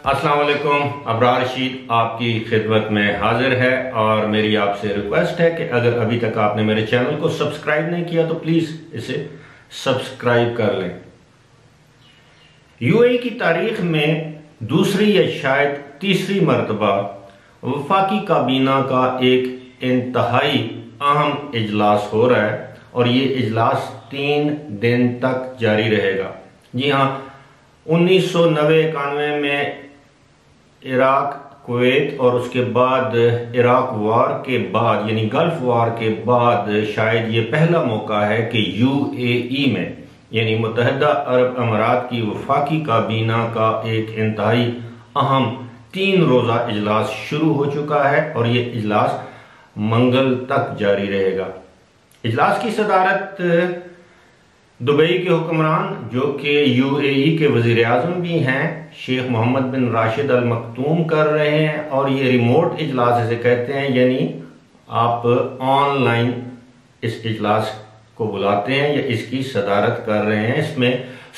अस्सलाम वालेकुम। अबरार रशीद आपकी खिदमत में हाजिर है और मेरी आपसे रिक्वेस्ट है कि अगर अभी तक आपने मेरे चैनल को सब्सक्राइब नहीं किया तो प्लीज़ इसे सब्सक्राइब कर लें। यूएई की तारीख में दूसरी या शायद तीसरी मरतबा वफाकी काबीना का एक इंतहाई अहम इजलास हो रहा है और ये इजलास 3 दिन तक जारी रहेगा। जी हाँ, 1990-91 में इराक, कुवैत और उसके बाद इराक वार के बाद यानी गल्फ वार के बाद शायद ये पहला मौका है कि यूएई में यानी मुत्तहिदा अरब अमीरात की वफाकी काबीना का एक इंतहाई अहम 3 रोज़ा इजलास शुरू हो चुका है और ये इजलास मंगल तक जारी रहेगा। इजलास की सदारत दुबई के हुक्मरान जो कि यूएई के वजीर आज़म भी हैं शेख मोहम्मद बिन राशिद अल मखतूम कर रहे हैं और ये रिमोट इजलास इसे कहते हैं, यानी आप ऑनलाइन इस इजलास को बुलाते हैं या इसकी सदारत कर रहे हैं। इसमें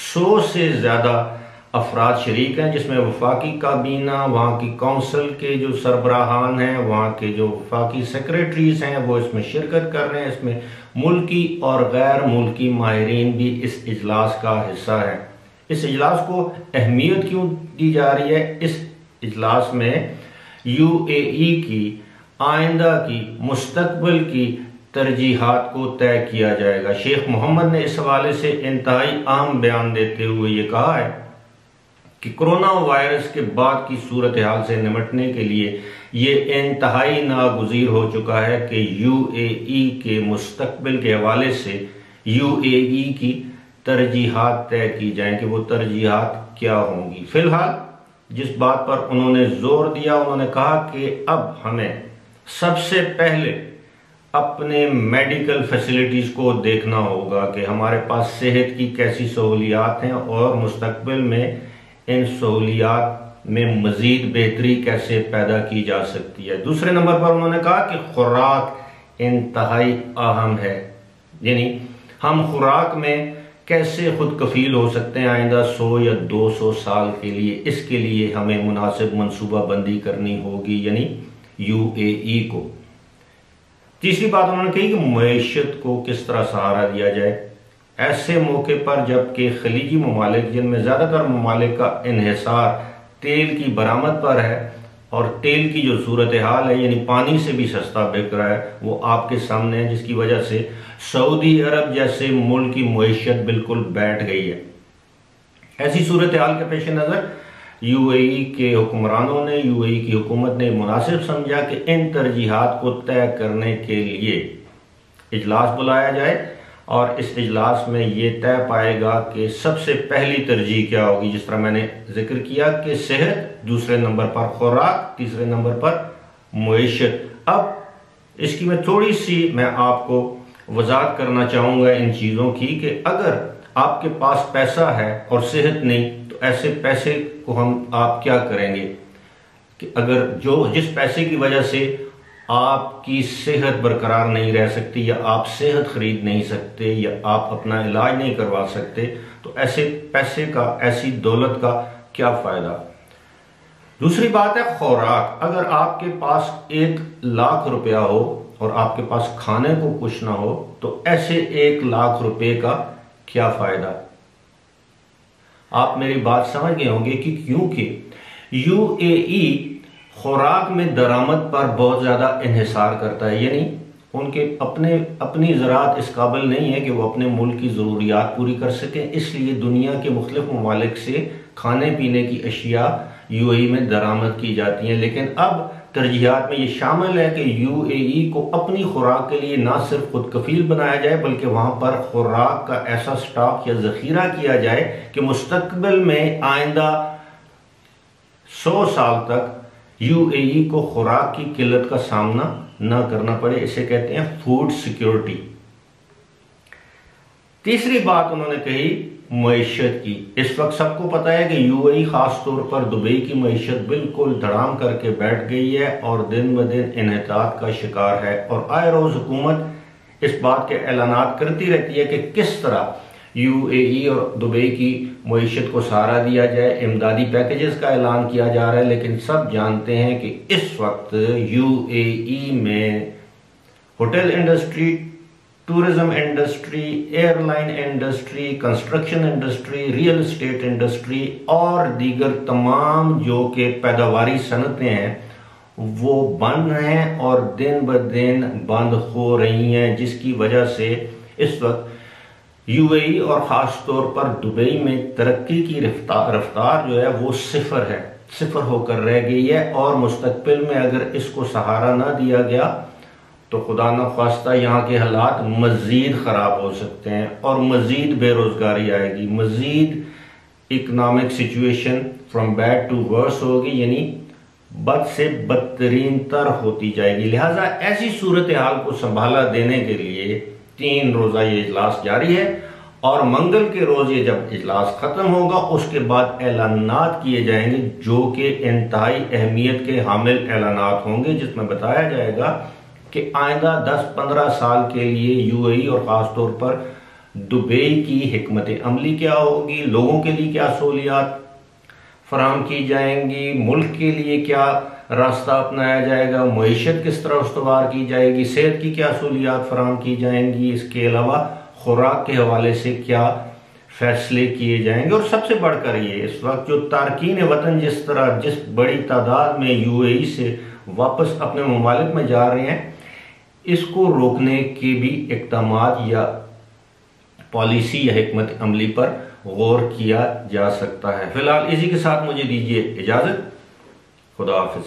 100 से ज़्यादा अफराद शरीक हैं जिसमें वफाकी काबीना, वहाँ की कौंसल के जो सरबराहान हैं, वहाँ के जो वफाकी सेक्रेटरीज हैं वो इसमें शिरकत कर रहे हैं। इसमें मुल्की और गैर मुल्की माहिरीन भी इस इजलास का हिस्सा है। इस इजलास को अहमियत क्यों दी जा रही है? इस इजलास में यूएई की आइंदा की मुस्तकबिल की तरजीहात को तय किया जाएगा। शेख मोहम्मद ने इस हवाले से इंतहाई अहम बयान देते हुए ये कहा है कि कोरोना वायरस के बाद की सूरत हाल से निपटने के लिए ये इंतहाई नागुज़ीर हो चुका है कि यूएई के मुस्तकबिल के हवाले से यूएई की तरजीहात तय की जाएं कि वो तरजीहात क्या होंगी। फिलहाल जिस बात पर उन्होंने जोर दिया, उन्होंने कहा कि अब हमें सबसे पहले अपने मेडिकल फैसिलिटीज को देखना होगा कि हमारे पास सेहत की कैसी सहूलियात हैं और मुस्तकबिल में इन सहूलियात में मजीद बेहतरी कैसे पैदा की जा सकती है। दूसरे नंबर पर उन्होंने कहा कि खुराक इंतहाई अहम है, यानी हम खुराक में कैसे खुद कफील हो सकते हैं आइंदा 100 या 200 साल के लिए। इसके लिए हमें मुनासिब मनसूबाबंदी करनी होगी, यानी यूएई को। तीसरी बात उन्होंने कही कि मईशत को किस तरह सहारा दिया जाए ऐसे मौके पर जबकि खलीजी ममालिक जिनमें ज़्यादातर ममालिक का इन्हिसार तेल की बरामद पर है और तेल की जो सूरत हाल है यानी पानी से भी सस्ता बिक रहा है वो आपके सामने है, जिसकी वजह से सऊदी अरब जैसे मुल्क की मईशत बिल्कुल बैठ गई है। ऐसी सूरत हाल के पेश नज़र यूएई के हुक्मरानों ने, यूएई की हुकूमत ने मुनासिब समझा कि इन तरजीहात को तय करने के लिए इजलास बुलाया जाए और इस इजलास में ये तय पाएगा कि सबसे पहली तरजीह क्या होगी। जिस तरह मैंने जिक्र किया कि सेहत, दूसरे नंबर पर खुराक, तीसरे नंबर पर मईशत। अब इसकी मैं आपको वजाहत करना चाहूँगा इन चीज़ों की कि अगर आपके पास पैसा है और सेहत नहीं तो ऐसे पैसे को आप क्या करेंगे कि अगर जिस पैसे की वजह से आपकी सेहत बरकरार नहीं रह सकती या आप सेहत खरीद नहीं सकते या आप अपना इलाज नहीं करवा सकते तो ऐसे पैसे का, ऐसी दौलत का क्या फ़ायदा। दूसरी बात है खुराक। अगर आपके पास 1 लाख रुपया हो और आपके पास खाने को कुछ ना हो तो ऐसे 1 लाख रुपए का क्या फ़ायदा। आप मेरी बात समझ गए होंगे कि क्योंकि यूएई खुराक में दरामद पर बहुत ज़्यादा इन्हिसार करता है, यानी उनके अपनी ज़राअत इस काबिल नहीं है कि वो अपने मुल्क की ज़रूरियात पूरी कर सकें, इसलिए दुनिया के मुख्तलिफ ममालिक से खाने पीने की अशिया यूएई में दरामद की जाती हैं। लेकिन अब तरजीहात में ये शामिल है कि यूएई को अपनी खुराक के लिए ना सिर्फ खुद कफील बनाया जाए बल्कि वहाँ पर खुराक का ऐसा स्टॉक या ज़ख़ीरा किया जाए कि मुस्तकबिल में आइंदा 100 साल तक यूएई को खुराक की किल्लत का सामना न करना पड़े। इसे कहते हैं फूड सिक्योरिटी। तीसरी बात उन्होंने कही मईशत की। इस वक्त सबको पता है कि यूएई खास तौर पर दुबई की मईशत बिल्कुल धड़ाम करके बैठ गई है और दिन ब दिन इन्हितात का शिकार है और आए रोज हुकूमत इस बात के ऐलानात करती रहती है कि किस तरह UAE और दुबई की मईशत को सहारा दिया जाए, इमदादी पैकेजेस का ऐलान किया जा रहा है। लेकिन सब जानते हैं कि इस वक्त UAE में hotel industry, tourism industry, airline industry, construction industry, real estate industry और दीगर तमाम जो कि पैदावारी सनतें हैं वो बंद हैं और दिन ब दिन बंद हो रही हैं, जिसकी वजह से इस वक्त UAE और ख़ास तौर पर दुबई में तरक्की की रफ्तार जो है वो सिफर होकर रह गई है। और मुस्तकबिल में अगर इसको सहारा ना दिया गया तो खुदा न ख्वास्ता यहाँ के हालात मज़ीद ख़राब हो सकते हैं और मज़ीद बेरोज़गारी आएगी, मज़ीद economic situation from bad to worse होगी, यानी बद से बदतरीन तर होती जाएगी। लिहाजा ऐसी सूरत हाल को संभाला देने के लिए 3 रोज़ा ये इजलास जारी है और मंगल के रोज़ ये जब इजलास ख़त्म होगा उसके बाद ऐलानात किए जाएंगे जो कि इंतहाई अहमियत के हामिल ऐलानात होंगे, जिसमें बताया जाएगा कि आइंदा 10-15 साल के लिए UAE और ख़ास तौर पर दुबई की हिकमत अमली क्या होगी, लोगों के लिए क्या सहूलियात फराहम की जाएंगी, मुल्क के लिए क्या रास्ता अपनाया जाएगा, मईशत किस तरह उस्तवार की जाएगी, सेहत की क्या सहूलियात फराहम की जाएंगी, इसके अलावा खुराक के हवाले से क्या फैसले किए जाएंगे। और सबसे बढ़कर ये इस वक्त जो तारकीन वतन जिस बड़ी तादाद में UAE से वापस अपने ममालिक में जा रहे हैं, इसको रोकने के भी इक़दामात या पॉलिसी या हिकमत अमली पर गौर किया जा सकता है। फिलहाल इसी के साथ मुझे दीजिए इजाज़त। खुदा हाफिज़।